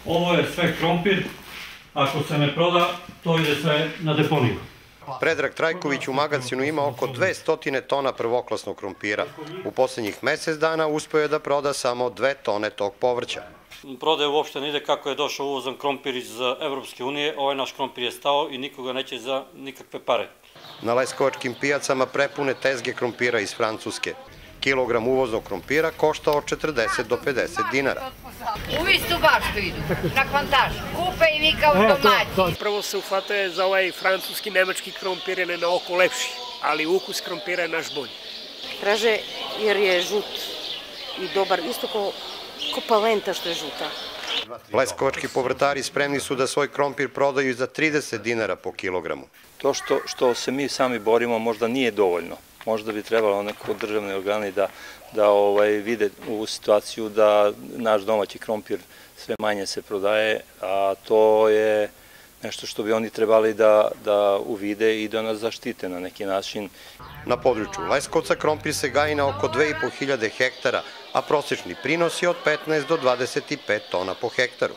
Ovo je sve krompir, ako se ne proda, to ide sve na deponiju. Predrag Trajković u magacinu ima oko 200 tona prvoklasnog krompira. U poslednjih mesec dana uspeo je da proda samo 2 tone tog povrća. Prodaje uopšte ne ide kako je došao uvozan krompir iz Evropske unije. Ovaj naš krompir je stao i nikoga neće za nikakve pare. Na leskovačkim pijacama prepune tezge krompira iz Francuske. Kilogram uvoznog krompira košta od 40 do 50 dinara. U istu baštu idu, na kvantažu. Kupe i vi kao domaći. Prvo se uhvatuje za ovaj francuski, nemački krompir, je na oko lepši, ali ukus krompira je naš bolji. Traže jer je žut i dobar, isto kao palenta što je žuta. Leskovački povrtari spremni su da svoj krompir prodaju za 30 dinara po kilogramu. To što se mi sami borimo možda nije dovoljno. Možda bi trebalo neko državni organi da vide u situaciju da naš domaći krompir sve manje se prodaje, a to je nešto što bi oni trebali da uvide i da nas zaštite na neki način. Na području Leskovca krompir se gaji na oko 2500 hektara, a prosečni prinos je od 15 do 25 tona po hektaru.